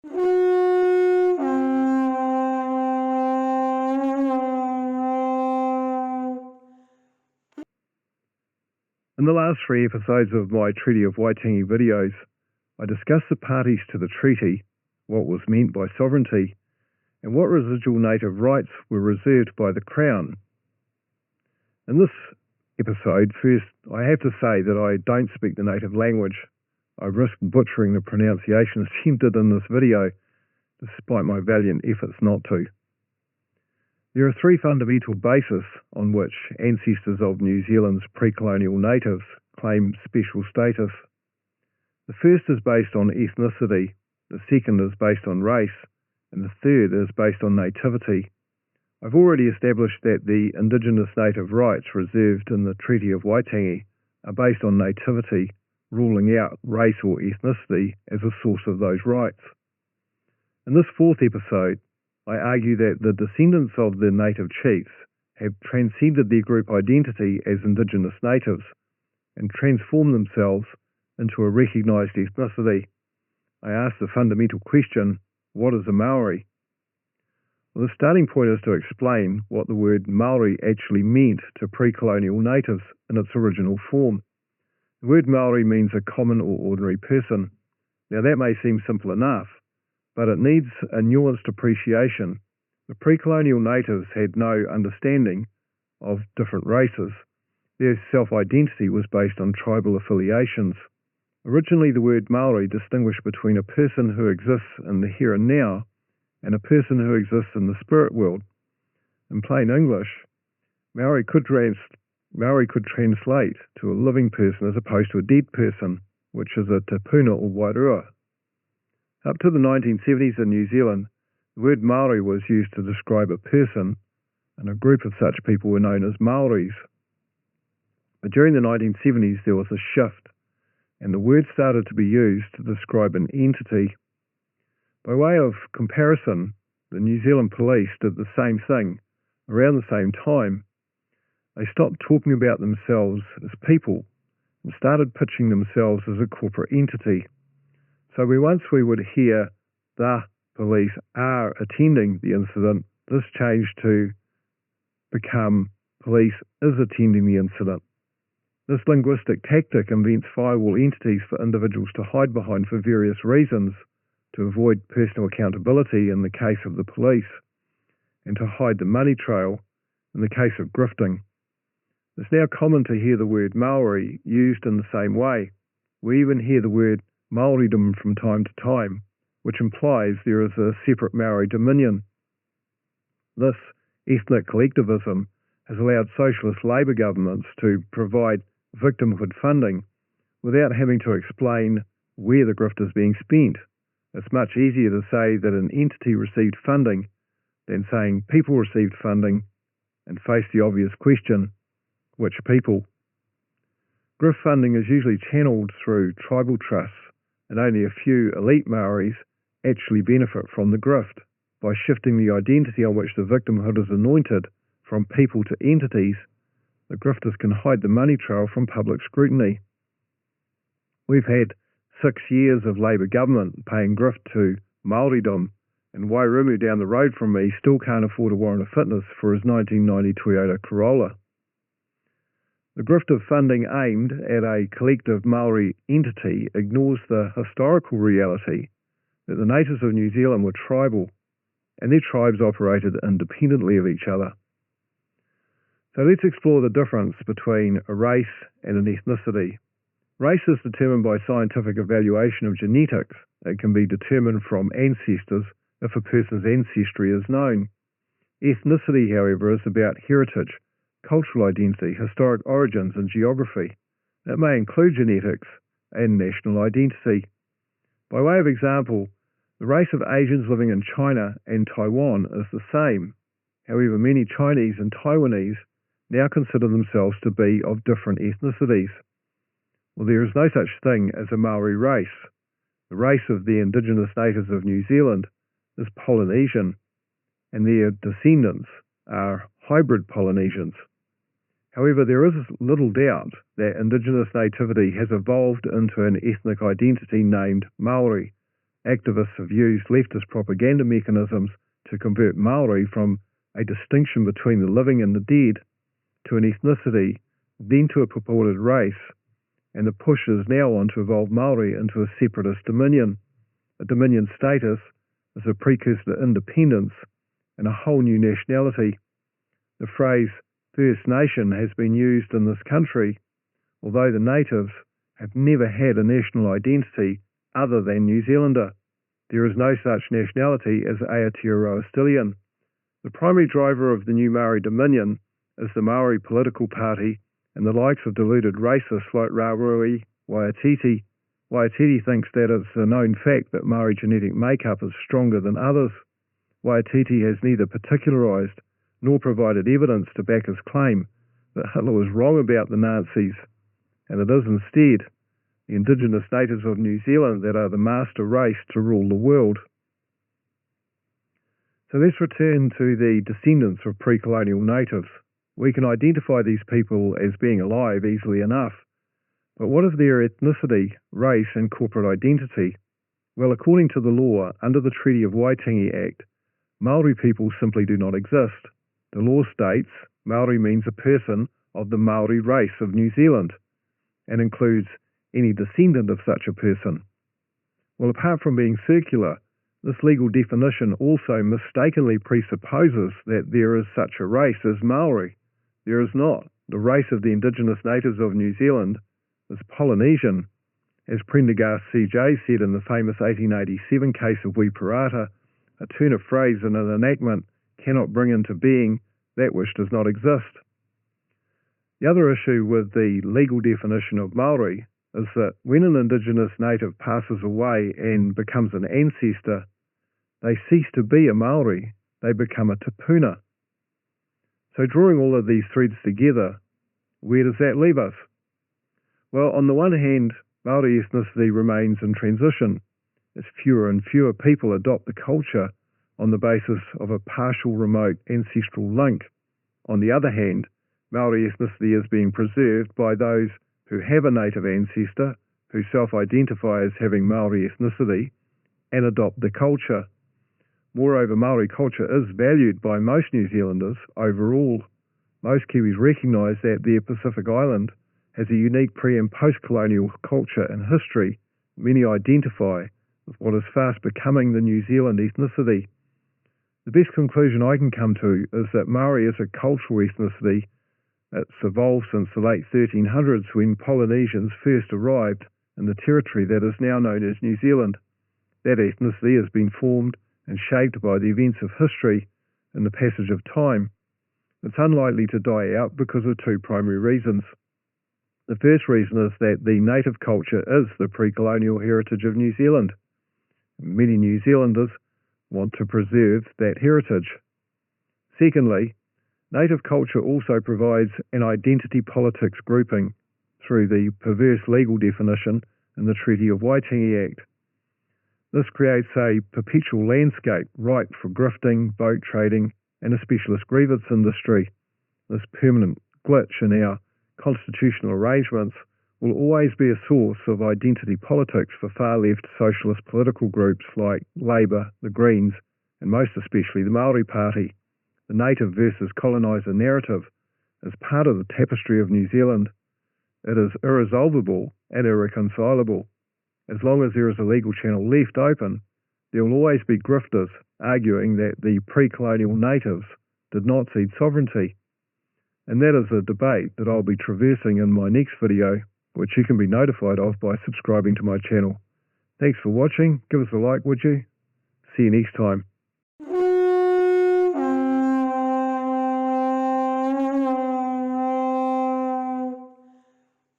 In the last 3 episodes of my Treaty of Waitangi videos, I discussed the parties to the treaty, what was meant by sovereignty, and what residual native rights were reserved by the Crown. In this episode, first, I have to say that I don't speak the native language. I risk butchering the pronunciation attempted in this video, despite my valiant efforts not to. There are 3 fundamental bases on which ancestors of New Zealand's pre-colonial natives claim special status. The first is based on ethnicity, the second is based on race, and the third is based on nativity. I've already established that the indigenous native rights reserved in the Treaty of Waitangi are based on nativity, ruling out race or ethnicity as a source of those rights. In this 4th episode, I argue that the descendants of the native chiefs have transcended their group identity as indigenous natives and transformed themselves into a recognised ethnicity. I ask the fundamental question, what is a Maori? Well, the starting point is to explain what the word Maori actually meant to pre-colonial natives in its original form. The word Maori means a common or ordinary person. Now that may seem simple enough, but it needs a nuanced appreciation. The pre-colonial natives had no understanding of different races. Their self-identity was based on tribal affiliations. Originally, the word Maori distinguished between a person who exists in the here and now and a person who exists in the spirit world. In plain English, Maori could translate to a living person as opposed to a dead person, which is a tapuna or wairua. Up to the 1970s in New Zealand, the word Maori was used to describe a person, and a group of such people were known as Maoris. But during the 1970s, there was a shift, and the word started to be used to describe an entity. By way of comparison, the New Zealand police did the same thing around the same time. They stopped talking about themselves as people and started pitching themselves as a corporate entity. So once we would hear the police are attending the incident, this changed to become police is attending the incident. This linguistic tactic invents firewall entities for individuals to hide behind for various reasons, to avoid personal accountability in the case of the police, and to hide the money trail in the case of grifting. It's now common to hear the word Maori used in the same way. We even hear the word Maoridom from time to time, which implies there is a separate Maori dominion. This ethnic collectivism has allowed socialist Labour governments to provide victimhood funding without having to explain where the grift is being spent. It's much easier to say that an entity received funding than saying people received funding and face the obvious question, which people? Grift funding is usually channeled through tribal trusts, and only a few elite Maoris actually benefit from the grift. By shifting the identity on which the victimhood is anointed from people to entities, the grifters can hide the money trail from public scrutiny. We've had 6 years of Labour government paying grift to Maoridom, and Wairumu down the road from me still can't afford a warrant of fitness for his 1990 Toyota Corolla. The grift of funding aimed at a collective Maori entity ignores the historical reality that the natives of New Zealand were tribal, and their tribes operated independently of each other. So let's explore the difference between a race and an ethnicity. Race is determined by scientific evaluation of genetics. It can be determined from ancestors if a person's ancestry is known. Ethnicity, however, is about heritage, cultural identity, historic origins, and geography. It may include genetics and national identity. By way of example, the race of Asians living in China and Taiwan is the same. However, many Chinese and Taiwanese now consider themselves to be of different ethnicities. Well, there is no such thing as a Maori race. The race of the indigenous natives of New Zealand is Polynesian, and their descendants are hybrid Polynesians. However, there is little doubt that indigenous nativity has evolved into an ethnic identity named Maori, Activists have used leftist propaganda mechanisms to convert Maori from a distinction between the living and the dead to an ethnicity, then to a purported race, and the push is now on to evolve Maori into a separatist dominion. A dominion status is a precursor to independence and a whole new nationality. The phrase First Nation has been used in this country, although the natives have never had a national identity other than New Zealander. There is no such nationality as Aotearoa Stillion. The primary driver of the new Maori Dominion is the Maori political party and the likes of deluded racists like Rarui Waiatiti. Waiatiti thinks that it's a known fact that Maori genetic makeup is stronger than others. Waiatiti has neither particularised nor provided evidence to back his claim that Hitler was wrong about the Nazis, and it is instead the indigenous natives of New Zealand that are the master race to rule the world. So let's return to the descendants of pre-colonial natives. We can identify these people as being alive easily enough, but what of their ethnicity, race and corporate identity? Well, according to the law, under the Treaty of Waitangi Act, Maori people simply do not exist. The law states Maori means a person of the Maori race of New Zealand and includes any descendant of such a person. Well, apart from being circular, this legal definition also mistakenly presupposes that there is such a race as Maori. There is not. The race of the indigenous natives of New Zealand is Polynesian. As Prendergast C.J. said in the famous 1887 case of Wiparata, a turn of phrase in an enactment cannot bring into being that which does not exist. The other issue with the legal definition of Maori is that when an indigenous native passes away and becomes an ancestor, they cease to be a Maori, they become a tupuna. So drawing all of these threads together, where does that leave us? Well, on the one hand, Maori ethnicity remains in transition as fewer and fewer people adopt the culture on the basis of a partial remote ancestral link. On the other hand, Maori ethnicity is being preserved by those who have a native ancestor, who self-identify as having Maori ethnicity, and adopt the culture. Moreover, Maori culture is valued by most New Zealanders overall. Most Kiwis recognise that their Pacific Island has a unique pre- and post-colonial culture and history. Many identify with what is fast becoming the New Zealand ethnicity. The best conclusion I can come to is that Maori is a cultural ethnicity. It's evolved since the late 1300s when Polynesians first arrived in the territory that is now known as New Zealand. That ethnicity has been formed and shaped by the events of history and the passage of time. It's unlikely to die out because of two primary reasons. The first reason is that the native culture is the pre-colonial heritage of New Zealand. Many New Zealanders want to preserve that heritage. Secondly, native culture also provides an identity politics grouping through the perverse legal definition in the Treaty of Waitangi Act. This creates a perpetual landscape ripe for grifting, vote trading, and a specialist grievance industry. This permanent glitch in our constitutional arrangements will always be a source of identity politics for far-left socialist political groups like Labour, the Greens, and most especially the Maori Party. The native versus coloniser narrative is part of the tapestry of New Zealand. It is irresolvable and irreconcilable. As long as there is a legal channel left open, there will always be grifters arguing that the pre-colonial natives did not cede sovereignty. And that is a debate that I'll be traversing in my next video, which you can be notified of by subscribing to my channel. Thanks for watching. Give us a like, would you? See you next time.